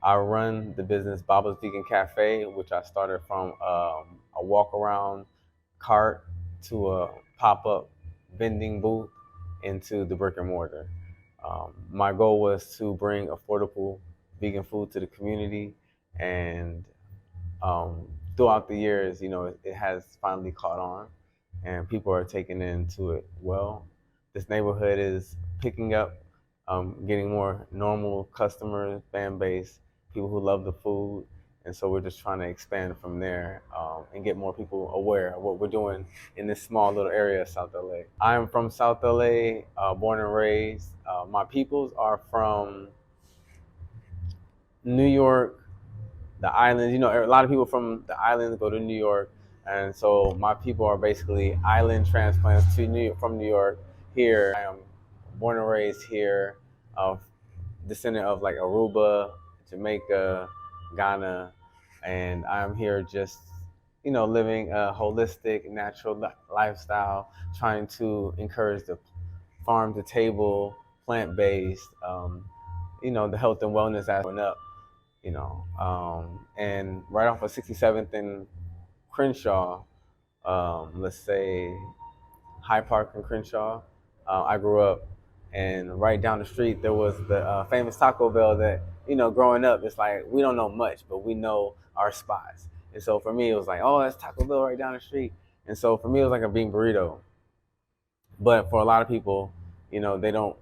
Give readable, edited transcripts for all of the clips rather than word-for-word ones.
I run the business Baba's Vegan Cafe, which I started from a walk-around cart to a pop-up vending booth into the brick and mortar. My goal was to bring affordable vegan food to the community, and throughout the years, it has finally caught on, and people are taking into it well. This neighborhood is picking up, getting more normal customers, fan base, people who love the food, and so we're just trying to expand from there and get more people aware of what we're doing in this small little area of South LA. I am from South LA, born and raised. My peoples are from New York, the islands. A lot of people from the islands go to New York, and so my people are basically island transplants to New York, from New York here. I am born and raised here, descendant of like Aruba, Jamaica, Ghana, and I'm here just living a holistic, natural lifestyle, trying to encourage the farm to table, plant-based, the health and wellness as growing up. And right off of 67th and Crenshaw, let's say Hyde Park and Crenshaw, I grew up, and right down the street there was the famous Taco Bell that, growing up, it's like we don't know much, but we know our spots. And so for me, it was like, oh, that's Taco Bell right down the street. And so for me, it was like a bean burrito. But for a lot of people, they don't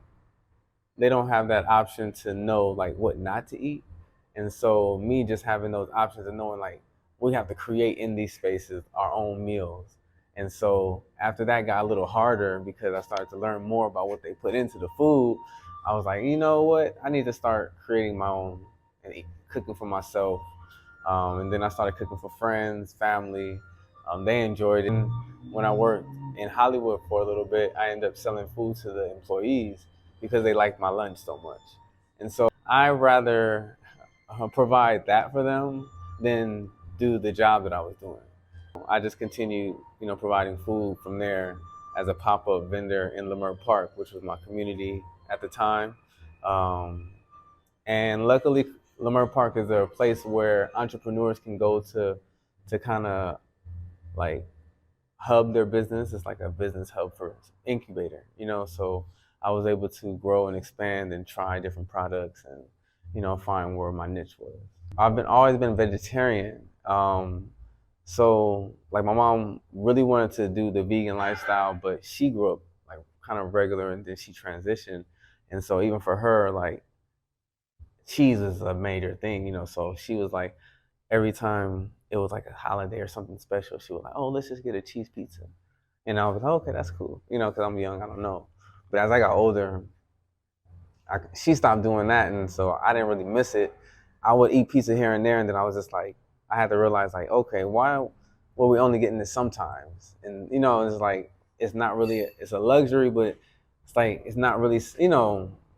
have that option to know like what not to eat. And so me just having those options and knowing like we have to create in these spaces our own meals. And so after that got a little harder because I started to learn more about what they put into the food. I was like, you know what? I need to start creating my own and cooking for myself. And then I started cooking for friends, family. They enjoyed it. And when I worked in Hollywood for a little bit, I ended up selling food to the employees because they liked my lunch so much. And so I rather provide that for them than do the job that I was doing. I just continued, providing food from there as a pop-up vendor in Leimert Park, which was my community at the time. And luckily, Leimert Park is a place where entrepreneurs can go to kind of like hub their business. It's like a business hub for incubator, so I was able to grow and expand and try different products and, find where my niche was. I've always been vegetarian. So like my mom really wanted to do the vegan lifestyle, but she grew up like kind of regular and then she transitioned. And so even for her, like cheese is a major thing, so she was like, every time it was like a holiday or something special, she was like, oh, let's just get a cheese pizza. And I was like, okay, that's cool, because I'm young, I don't know. But as I got older, she stopped doing that, and so I didn't really miss it. I would eat pizza here and there, and then I was just like, I had to realize like, okay, why were we only getting this sometimes? And it's like, it's not really, it's a luxury, but it's like, it's not really,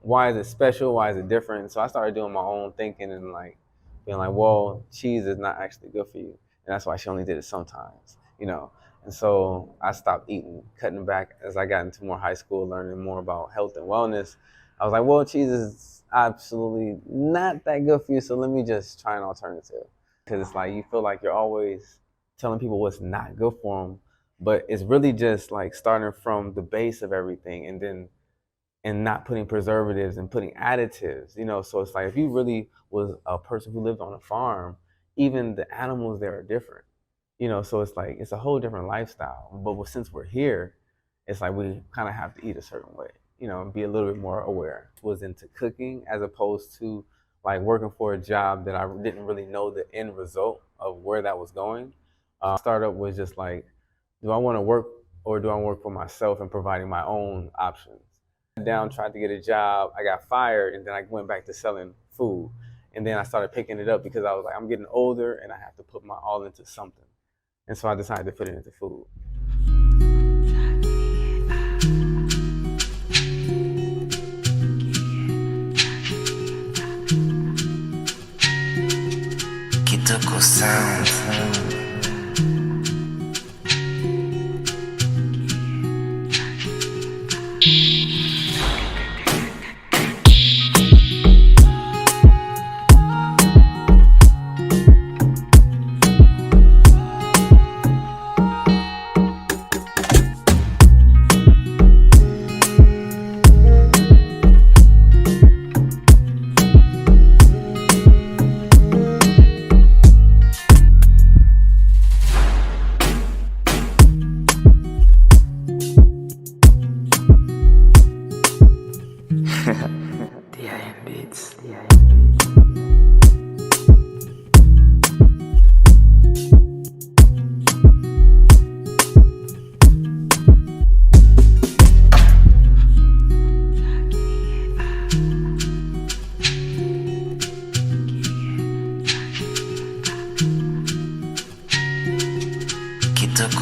why is it special? Why is it different? So I started doing my own thinking and like being like, well, cheese is not actually good for you. And that's why she only did it sometimes, And so I stopped eating, cutting back as I got into more high school, learning more about health and wellness. I was like, well, cheese is absolutely not that good for you, so let me just try an alternative. Because it's like you feel like you're always telling people what's not good for them, but it's really just like starting from the base of everything and not putting preservatives and putting additives, So it's like if you really was a person who lived on a farm, even the animals there are different, So it's like it's a whole different lifestyle. But since we're here, it's like we kind of have to eat a certain way, and be a little bit more aware. Was into cooking as opposed to like working for a job that I didn't really know the end result of where that was going. Startup was just like, do I want to work or do I work for myself and providing my own options? Down, tried to get a job, I got fired, and then I went back to selling food. And then I started picking it up because I was like, I'm getting older and I have to put my all into something. And so I decided to put it into food. Kitoko sound.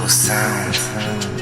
Kitoko sound.